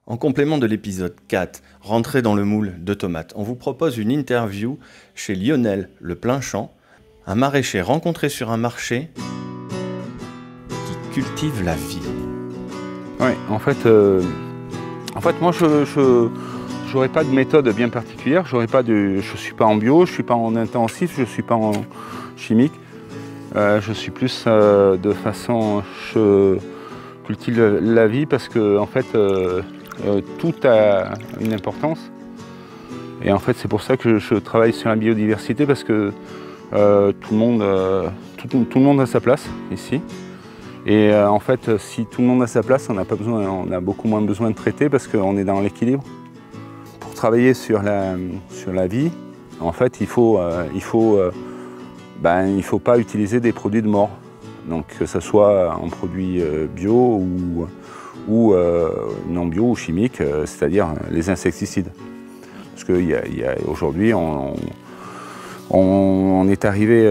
En complément de l'épisode 4, Rentrer dans le moule de tomates, on vous propose une interview chez Lionel Le Plein-Champ, un maraîcher rencontré sur un marché qui cultive la vie. Oui, en fait, moi, je n'aurais pas de méthode bien particulière. Je ne suis pas en bio, je ne suis pas en intensif, je ne suis pas en chimique. Je suis plus de façon, je cultive la vie parce que en fait, tout a une importance. Et en fait, c'est pour ça que je travaille sur la biodiversité parce que tout le monde a sa place ici. Et en fait, si tout le monde a sa place, on a beaucoup moins besoin de traiter parce qu'on est dans l'équilibre. Pour travailler sur la vie, en fait, il faut pas utiliser des produits de mort. Donc que ce soit en produits bio ou non bio ou chimiques, c'est-à-dire les insecticides. Parce qu'aujourd'hui, on est arrivé,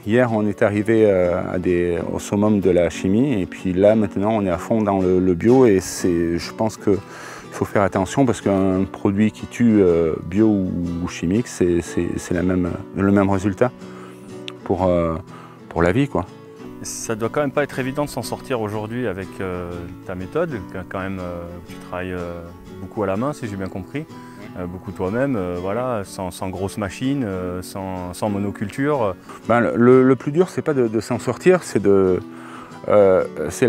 hier on est arrivé au summum de la chimie et puis là maintenant on est à fond dans le bio et je pense qu'il faut faire attention parce qu'un produit qui tue bio ou chimique c'est le même résultat pour la vie, quoi. Ça doit quand même pas être évident de s'en sortir aujourd'hui avec ta méthode, quand même tu travailles beaucoup à la main si j'ai bien compris. Beaucoup toi-même, voilà, sans grosses machines, sans monoculture. Le plus dur, c'est pas de s'en sortir, c'est la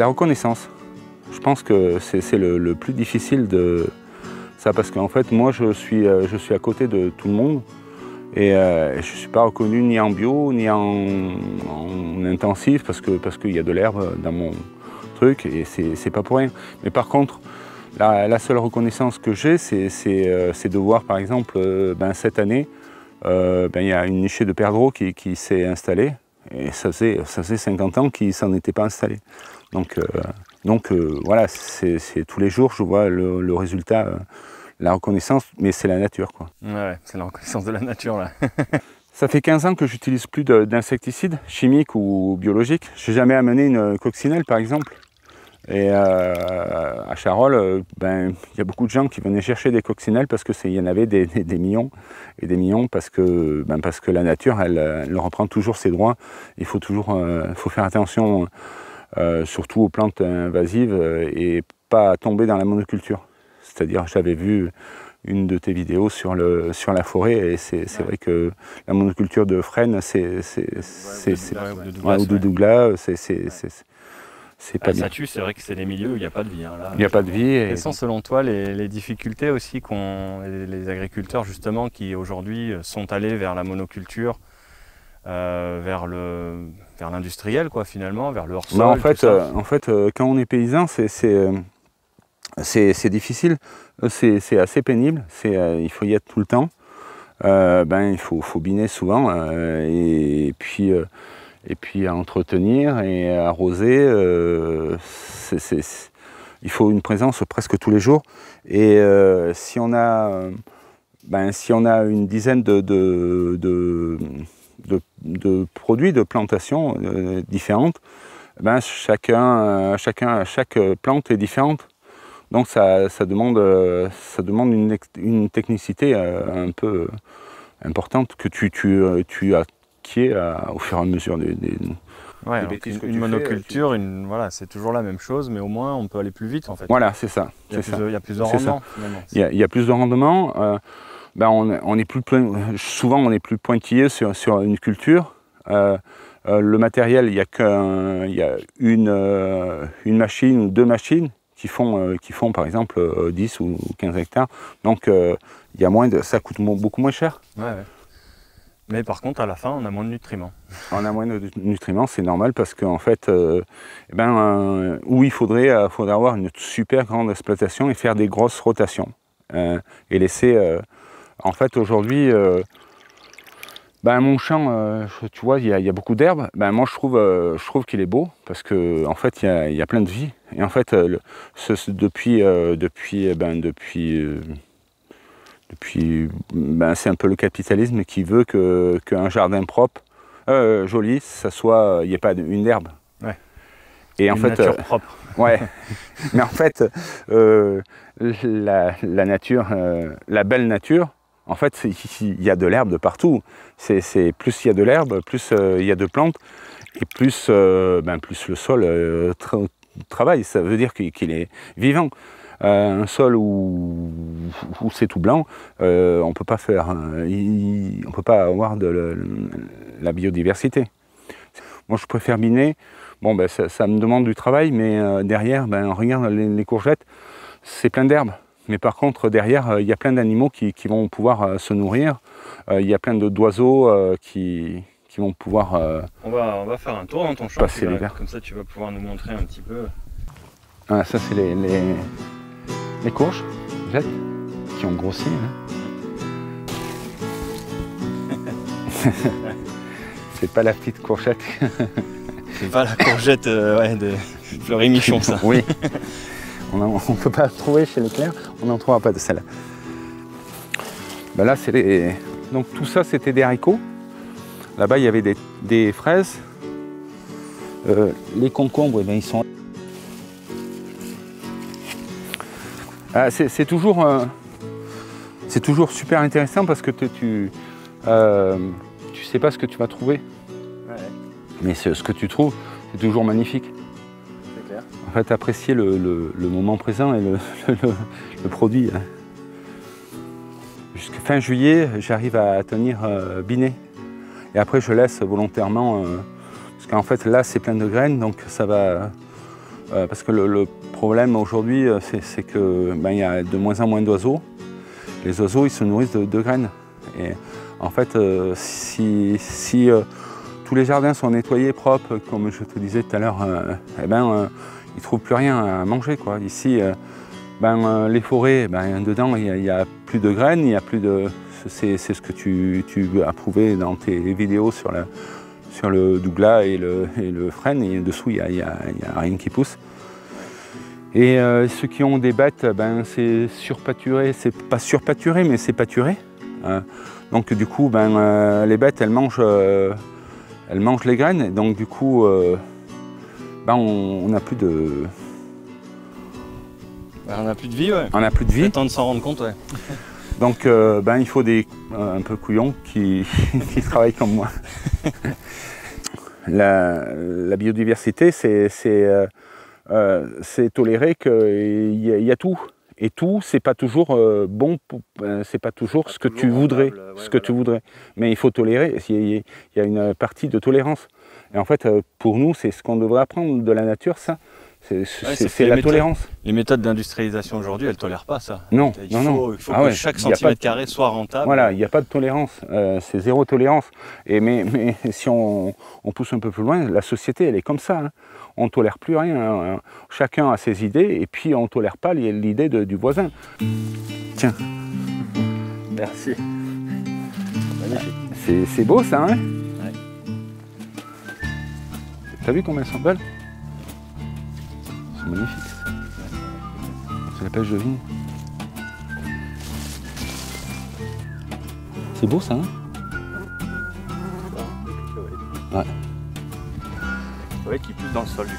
reconnaissance. Je pense que c'est le plus difficile de ça, parce qu'en fait, moi, je suis à côté de tout le monde et je ne suis pas reconnu ni en bio ni en intensif parce qu'il y a de l'herbe dans mon truc et c'est pas pour rien. Mais par contre, la seule reconnaissance que j'ai, c'est de voir par exemple, cette année, il y a une nichée de perdreaux qui s'est installée, et ça faisait 50 ans qu'ils ne s'en étaient pas installés. Donc voilà, c'est tous les jours je vois le résultat, la reconnaissance, mais c'est la nature, quoi. Ouais, c'est la reconnaissance de la nature là. Ça fait 15 ans que j'utilise plus d'insecticides, chimiques ou biologiques. Je n'ai jamais amené une coccinelle par exemple. Et à Charolles, il y a beaucoup de gens qui venaient chercher des coccinelles parce qu'il y en avait des millions et des millions parce que la nature, elle reprend toujours ses droits. Il faut faire attention surtout aux plantes invasives et pas tomber dans la monoculture. C'est-à-dire, j'avais vu une de tes vidéos sur la forêt et c'est vrai que la monoculture de frêne, ou de Douglas, c'est pas bien. Ça tue, c'est vrai que c'est des milieux où il n'y a pas de vie. Il n'y a pas de vie. Quelles sont selon toi les difficultés aussi qu'ont les agriculteurs justement qui aujourd'hui sont allés vers la monoculture, vers l'industriel quoi finalement, vers le hors-sol? En fait, quand on est paysan, c'est difficile, c'est assez pénible, il faut y être tout le temps. Il faut biner souvent et puis à entretenir et à arroser, il faut une présence presque tous les jours. Et si on a une dizaine de produits, de plantations différentes, chaque plante est différente. Donc ça demande une technicité un peu importante que tu acquiers au fur et à mesure des une monoculture, voilà, c'est toujours la même chose, mais au moins on peut aller plus vite en fait. Voilà, c'est ça. Il y a plus de rendement. Il y a plus de rendement. Souvent on est plus pointillé sur une culture. Le matériel, il y a une machine ou deux machines qui font par exemple 10 ou 15 hectares. Donc ça coûte beaucoup moins cher. Ouais. Mais par contre, à la fin, on a moins de nutriments. On a moins de nutriments, c'est normal parce qu'en fait, il faudrait avoir une super grande exploitation et faire des grosses rotations. Et laisser... en fait, aujourd'hui, mon champ, tu vois, il y a beaucoup d'herbes. Moi, je trouve qu'il est beau parce qu'en fait, il y a plein de vie. Et en fait, c'est un peu le capitalisme qui veut qu'un jardin propre, joli, il n'y ait pas une herbe. Ouais. Et en fait, nature propre. Ouais, mais en fait, la nature, la belle nature, en fait, il y a de l'herbe de partout. Plus il y a de l'herbe, plus il y a de plantes, et plus le sol travaille. Ça veut dire qu'il est vivant. Un sol où c'est tout blanc, on peut pas faire, on peut pas avoir la biodiversité. Moi, je préfère biner. Bon, ben, ça me demande du travail, mais derrière, ben, regarde les courgettes, c'est plein d'herbes. Mais par contre, derrière, il y a plein d'animaux qui vont pouvoir se nourrir. Il y a plein d'oiseaux qui vont pouvoir on va faire un tour dans ton champ, passer l'hiver. Comme ça, tu vas pouvoir nous montrer un petit peu. Ah, ça, c'est les courges qui ont grossi. Hein. C'est pas la petite courgette. C'est pas la courgette de Fleury-Michon, ça. Oui. On ne peut pas la trouver chez Leclerc, on n'en trouvera pas de celle-là. Ben là, donc tout ça, c'était des haricots. Là-bas, il y avait des fraises. Les concombres, eh bien, ils sont... Ah, c'est toujours super intéressant parce que tu sais pas ce que tu vas trouver. Ouais. Mais ce que tu trouves, c'est toujours magnifique. C'est clair. En fait, apprécier le moment présent et le produit. Jusqu'à fin juillet, j'arrive à tenir biné. Et après, je laisse volontairement, parce qu'en fait, là, c'est plein de graines, donc ça va... parce que le problème aujourd'hui, c'est que il y a de moins en moins d'oiseaux. Les oiseaux, ils se nourrissent de graines. Et en fait, si tous les jardins sont nettoyés, propres, comme je te disais tout à l'heure, ils ne trouvent plus rien à manger, quoi. Ici, les forêts, dedans, il n'y a plus de graines, il y a plus de... C'est ce que tu as prouvé dans tes vidéos sur le douglas et le frêne, et dessous, il n'y a rien qui pousse. Et ceux qui ont des bêtes, c'est surpâturé, c'est pas surpâturé, mais c'est pâturé. Donc du coup, les bêtes, elles mangent les graines, et donc du coup, on n'a plus de... on n'a plus de vie, ouais. On n'a plus de vie. C'est temps de s'en rendre compte, ouais. Donc il faut des un peu couillons qui travaillent comme moi. La biodiversité, c'est tolérer qu'il y a tout. Et tout, c'est pas toujours bon, c'est pas toujours ce que tu voudrais, tu voudrais. Mais il faut tolérer, il y a une partie de tolérance. Et en fait, pour nous, c'est ce qu'on devrait apprendre de la nature, ça. C'est la tolérance. Les méthodes d'industrialisation aujourd'hui, elles ne tolèrent pas ça. Non, il faut que chaque centimètre carré soit rentable. Voilà, il n'y a pas de tolérance, c'est zéro tolérance. Mais si on pousse un peu plus loin, la société, elle est comme ça. Hein. On ne tolère plus rien. Hein. Chacun a ses idées et puis on ne tolère pas l'idée du voisin. Tiens. Merci. Magnifique. C'est beau ça, hein? Ouais. T'as vu combien elles sont belles? C'est magnifique. C'est la pêche de vigne. C'est beau ça, hein? Ouais. Ouais, qui pousse dans le sol du coup.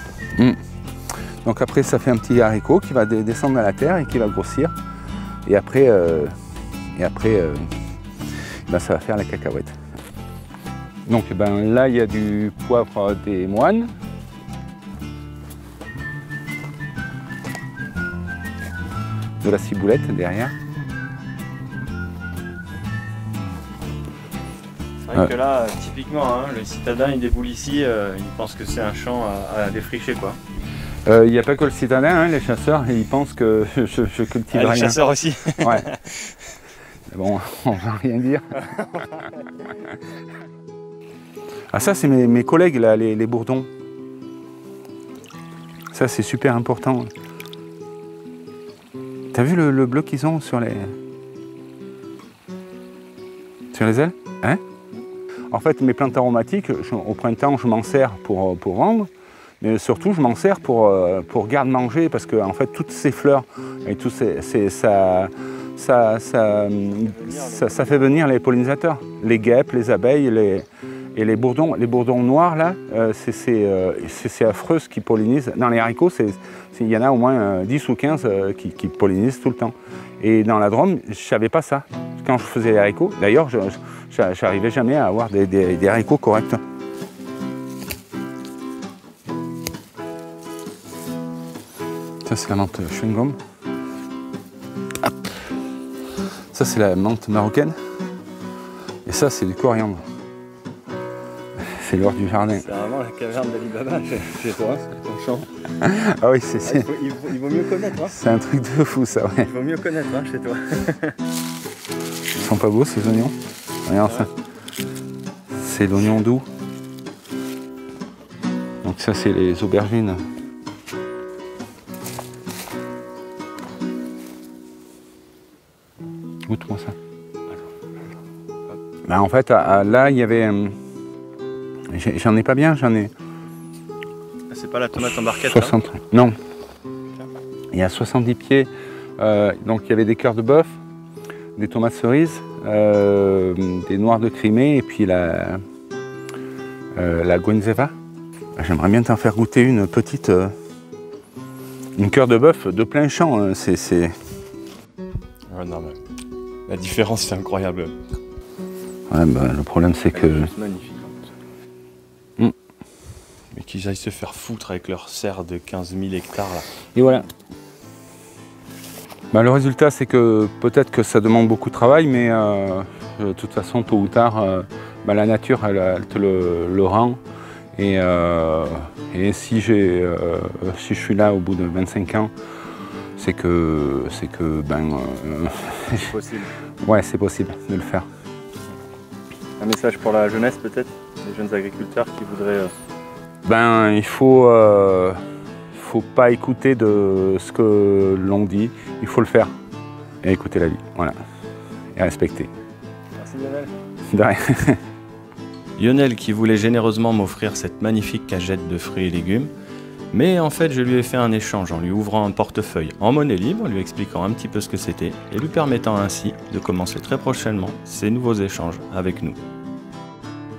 Donc après ça fait un petit haricot qui va descendre dans la terre et qui va grossir. Et après, ça va faire la cacahuète. Donc là il y a du poivre des moines. De la ciboulette derrière. C'est vrai que là, typiquement, hein, le citadin il déboule ici, il pense que c'est un champ à défricher, quoi. Il n'y a pas que le citadin, hein, les chasseurs, ils pensent que je cultive rien. Les chasseurs aussi. Ouais. Bon, on va rien dire. Ah ça c'est mes collègues là, les bourdons. Ça c'est super important. T'as vu le bleu qu'ils ont sur les ailes, hein? En fait, mes plantes aromatiques, au printemps, je m'en sers pour vendre, mais surtout, je m'en sers pour garde-manger, parce que en fait, toutes ces fleurs et tout ça fait venir les pollinisateurs, les guêpes, les abeilles, Et les bourdons noirs, là, c'est affreux ce qui pollinisent. Dans les haricots, il y en a au moins 10 ou 15 qui pollinisent tout le temps. Et dans la Drôme, je ne savais pas ça. Quand je faisais les haricots, d'ailleurs, je n'arrivais jamais à avoir des haricots corrects. Ça, c'est la menthe chewing-gum. Ça, c'est la menthe marocaine. Et ça, c'est du coriandre. C'est l'or du jardin. C'est vraiment la caverne d'Ali Baba chez toi, ton champ. Ah oui, c'est... Il vaut mieux connaître, hein. C'est un truc de fou, ça, ouais. Il vaut mieux connaître, hein, chez toi. Ils sont pas beaux, ces oignons? Regarde ça. C'est l'oignon doux. Donc ça, c'est les aubergines. Goûte-moi ça. Ben, en fait, là, il y avait... J'en ai pas bien, j'en ai... C'est pas la tomate en barquette, 60... là? Non. Il y a 70 pieds. Donc il y avait des cœurs de bœuf, des tomates cerises, des noirs de Crimée et puis la Guenzeva. J'aimerais bien t'en faire goûter une petite... une cœur de bœuf de plein champ. Hein. C'est... Ouais, non, mais la différence, c'est incroyable. Ouais, bah, le problème, c'est que... C'est magnifique. Mais qu'ils aillent se faire foutre avec leur serre de 15 000 hectares là. Et voilà. Bah, le résultat, c'est que peut-être que ça demande beaucoup de travail, mais de toute façon, tôt ou tard, bah, la nature, elle te le rend. Et si je suis là au bout de 25 ans, c'est que ben... c'est possible. Ouais, c'est possible de le faire. Un message pour la jeunesse peut-être, les jeunes agriculteurs qui voudraient... Ben, il faut pas écouter de ce que l'on dit, il faut le faire et écouter la vie, voilà, et respecter. Merci Lionel. De rien. Lionel qui voulait généreusement m'offrir cette magnifique cagette de fruits et légumes, mais en fait je lui ai fait un échange en lui ouvrant un portefeuille en monnaie libre, lui expliquant un petit peu ce que c'était et lui permettant ainsi de commencer très prochainement ces nouveaux échanges avec nous.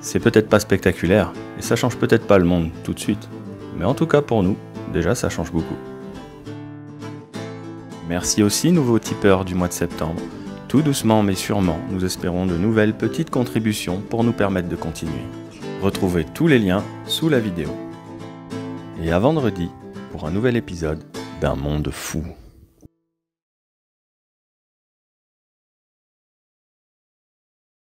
C'est peut-être pas spectaculaire, et ça change peut-être pas le monde tout de suite, mais en tout cas pour nous, déjà ça change beaucoup. Merci aussi nouveaux tipeurs du mois de septembre. Tout doucement mais sûrement, nous espérons de nouvelles petites contributions pour nous permettre de continuer. Retrouvez tous les liens sous la vidéo. Et à vendredi pour un nouvel épisode d'un monde fou.